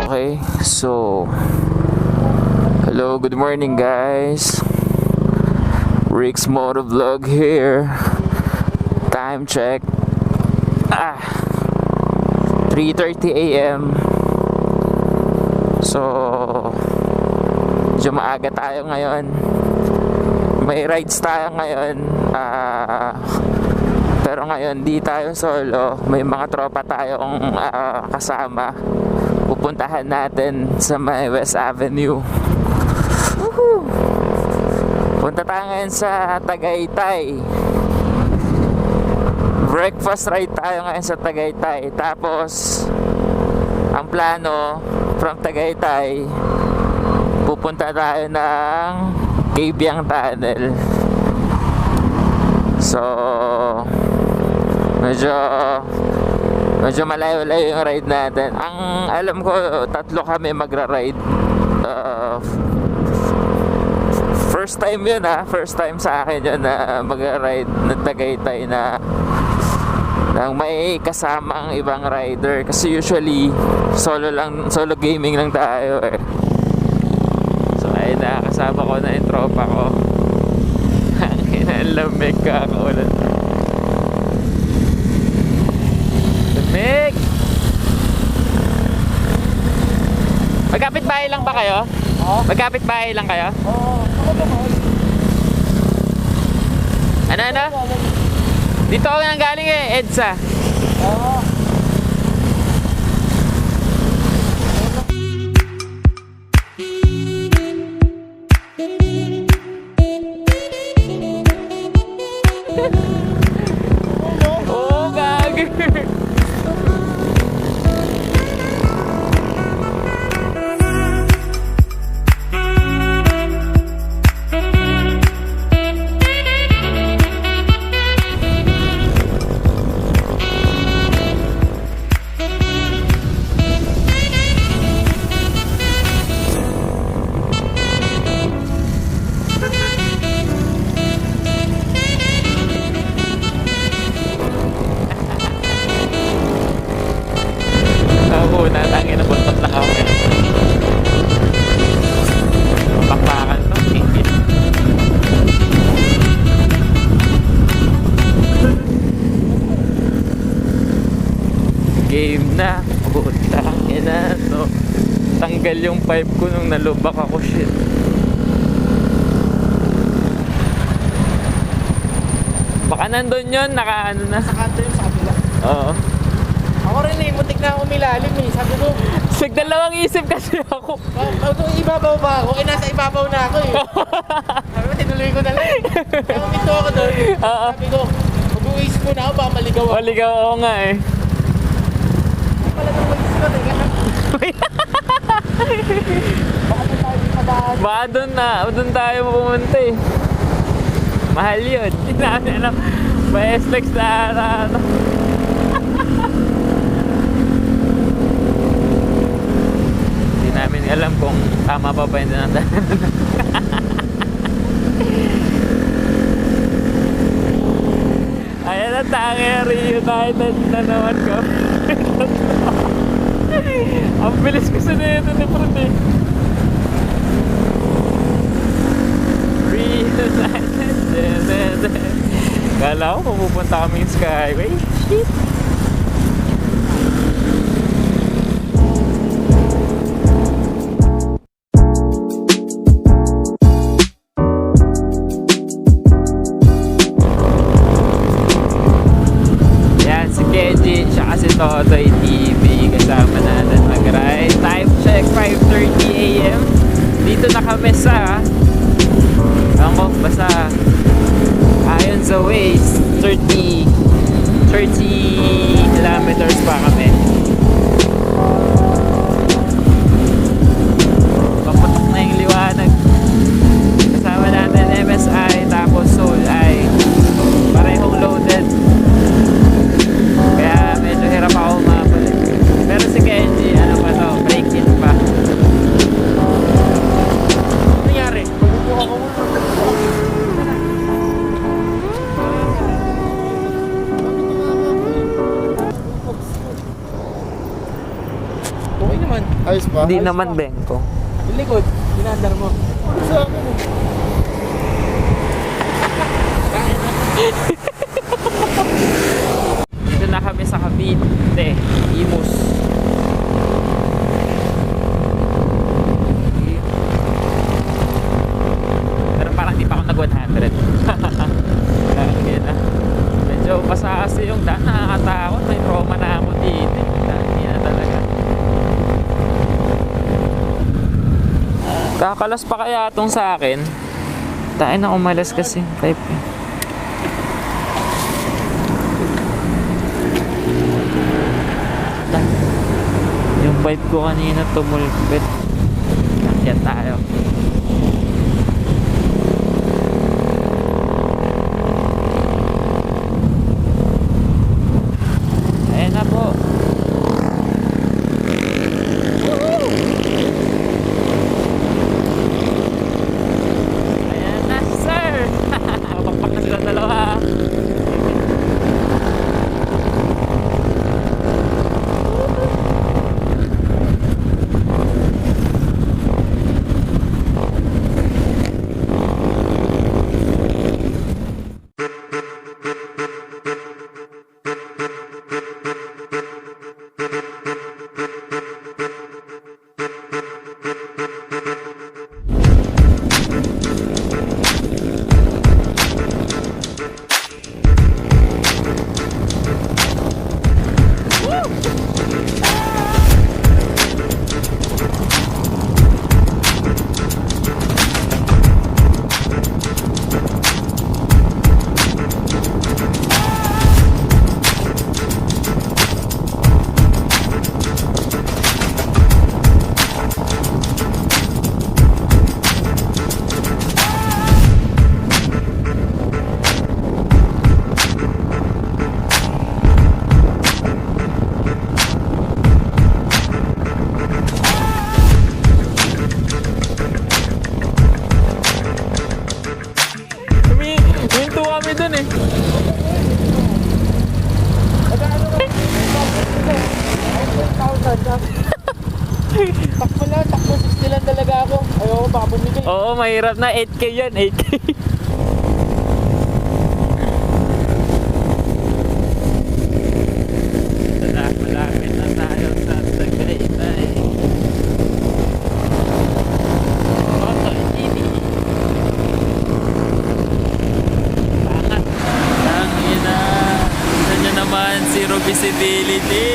Okay, so hello, good morning guys. Rick's MOTOVLOG here. Time check 3:30 AM. So medyo maaga tayo ngayon. May rides tayo ngayon. Pero ngayon di tayo solo. May mga tropa tayong kasama. Pupuntahan natin sa may West Avenue. Woohoo! Punta tayo ngayon sa Tagaytay. Breakfast ride tayo ngayon sa Tagaytay. Tapos ang plano from Tagaytay, pupunta tayo ng Kaybiang Tunnel. So medyo malayo-layo yung ride natin. Ang alam ko, 3 kami magra-ride. First time yun first time sa akin yun na magra-ride ng Tagaytay na may kasama ang ibang rider. Kasi usually solo gaming lang tayo So ayun na, kasama ko na yung tropa ko. Ang lamig, kakaulan. Lamig! Magkapit bahay lang ba kayo? Oo. Magkapit bahay lang kayo? Oo. Ano? Dito ako nang galing EDSA. Oo. Oo, gagi. Natangin na buntot na kami. Pakpakan to. Game na. Putangin na to. Tanggal yung pipe ko nung nalubak ako, shit. Baka nandun yun, naka-ano na. Sa kanto yung sa kabila. Oo. Ako rin muntik na umilalim Sabi ko, Nagdalawang isip kasi ako. ibabaw ba ako? Nasa ibabaw na ako Sabi ko, tinuloy ko na lang. Kaya uminto ako doon. Sabi ko, mag-uisip ko na ako, baka maligaw ako. Maligaw ako nga Pala nang mag-isip ko, teka lang. Baka doon tayo madaan. Baka doon tayo pumunta Mahal yun. Hindi namin alam. May SLEX na ano. Hindi namin alam kung tama pa yung dinadaan. Ayan na, reunited na naman ko. Ang bilis ko sa nito ni Prudi. Reunited. Kala ko pupunta kaming Skyway. Shit. Totoy TV, kasama natin mag-ride. Time check 5:30 AM. Dito na kami sa basta ayon sa Waze 30 kilometers pa kami. Paputok na yung liwanag. Kasama natin MSI tapos Soul ay parehong loaded. Kaya medyo hirap ako mabalik. Pero si Kenji, ano pa to? Break it pa. Ano nangyari? Magbubuha ko naman. Ayos pa? Hindi Ayos naman pa. bengkong. Yung likod, pinandar mo. Ano sa akin eh? Dito na kami sa Cavite, Imus. Pero parang di pa ako nag-100. Kaya na. Medyo basa kasi yung daan, nakakatakot. May trauma na ako dito. Hindi na talaga. Kakalas pa kaya itong sa akin? Tayo na umalas kasi. Type eh. Yung pipe ko kanina tumulpit. Yan tayo. Ayan na po. Ayan na sir. Kapagpak na sila dalawa. Minto kami dun eh. Takbo lang, takbo 60 lang talaga ako. Ayoko, baka bumigay. Oo, mahirap na. 8K yan, 8K. Malapit na tayo sa Tagaytay. Pangat. Tangina. Tignan nyo naman, zero visibility.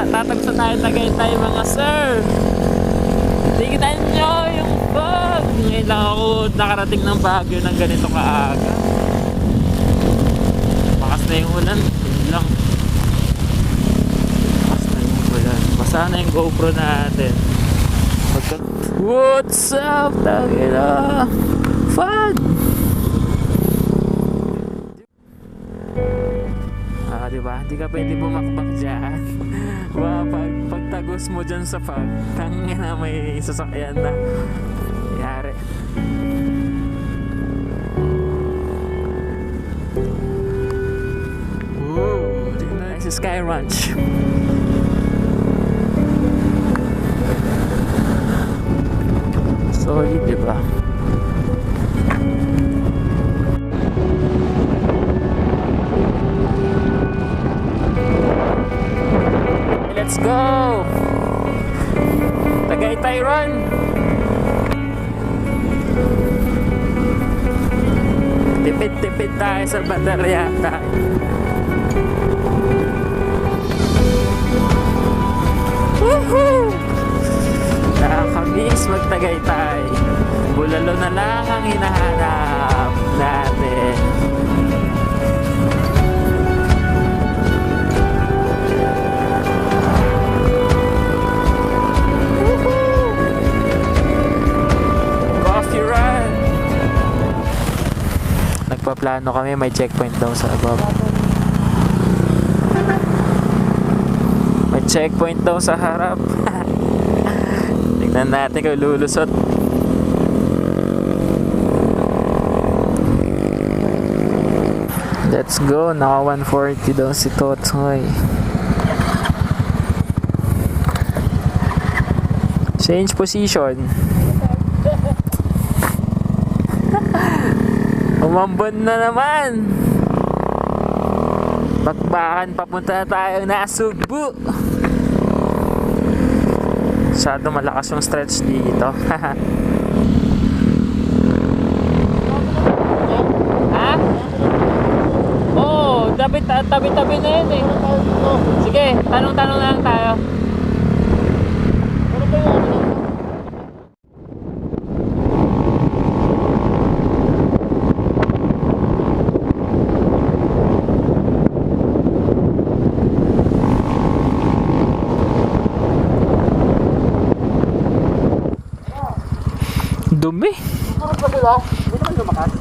Tatagsan tayo Tagaytay mga sir. Tignan nyo yung fog. Ngayon lang ako nakarating ng Baguio ng ganito kaaga. Bakas na yung ulan. Yun lang. Bakas na yung ulan. Basa na yung GoPro natin. What's up? Tangina. Fun! Diba? Hindi ka pwede bumakbak dyan. Pagtagos mo dyan sa fog, tangina may sasakyan na. Yari. Whoa! Nice Sky Ranch. Solid, diba? Let's go! Tagaytay run! Tipid-tipid tayo sa baterya. Woohoo! Nakakamiss mag-Tagaytay. Bulalo na lang ang hinahanap natin. Nagpaplano kami, may checkpoint daw sa above. May checkpoint daw sa harap. Tignan natin kung lulusot. Let's go. Naka 140 daw si Totsoy. Change position. Umambon na naman. Bakbakan, papunta na tayo na Subo. Masyado malakas yung stretch dito. Ha? Oo, tabi-tabi na yun eh. Sige, tanong-tanong na lang tayo. Dumi. Ano pa sila? Hindi naman lumakas.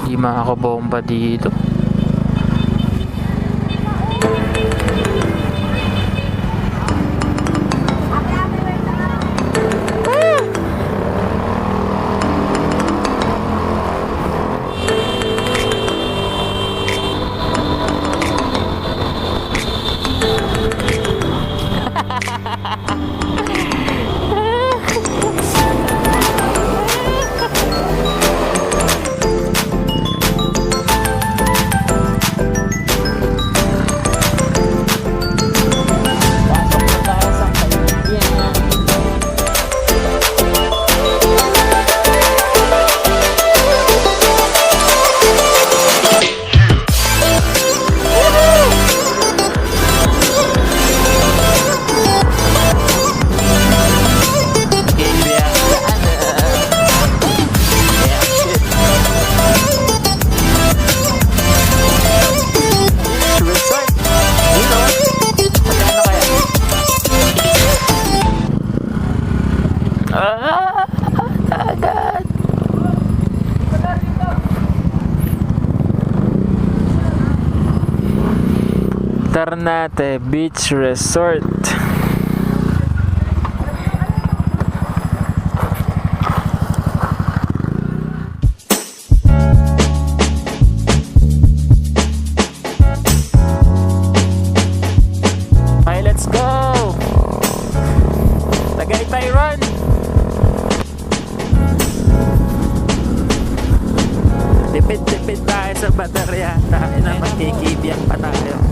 Hindi makakabomba dito. Ternate Beach Resort. Okay, let's go! Tagaytay run! Tipid-tipid tayo sa baterya. Tayo na magkikibiyang pa tayo.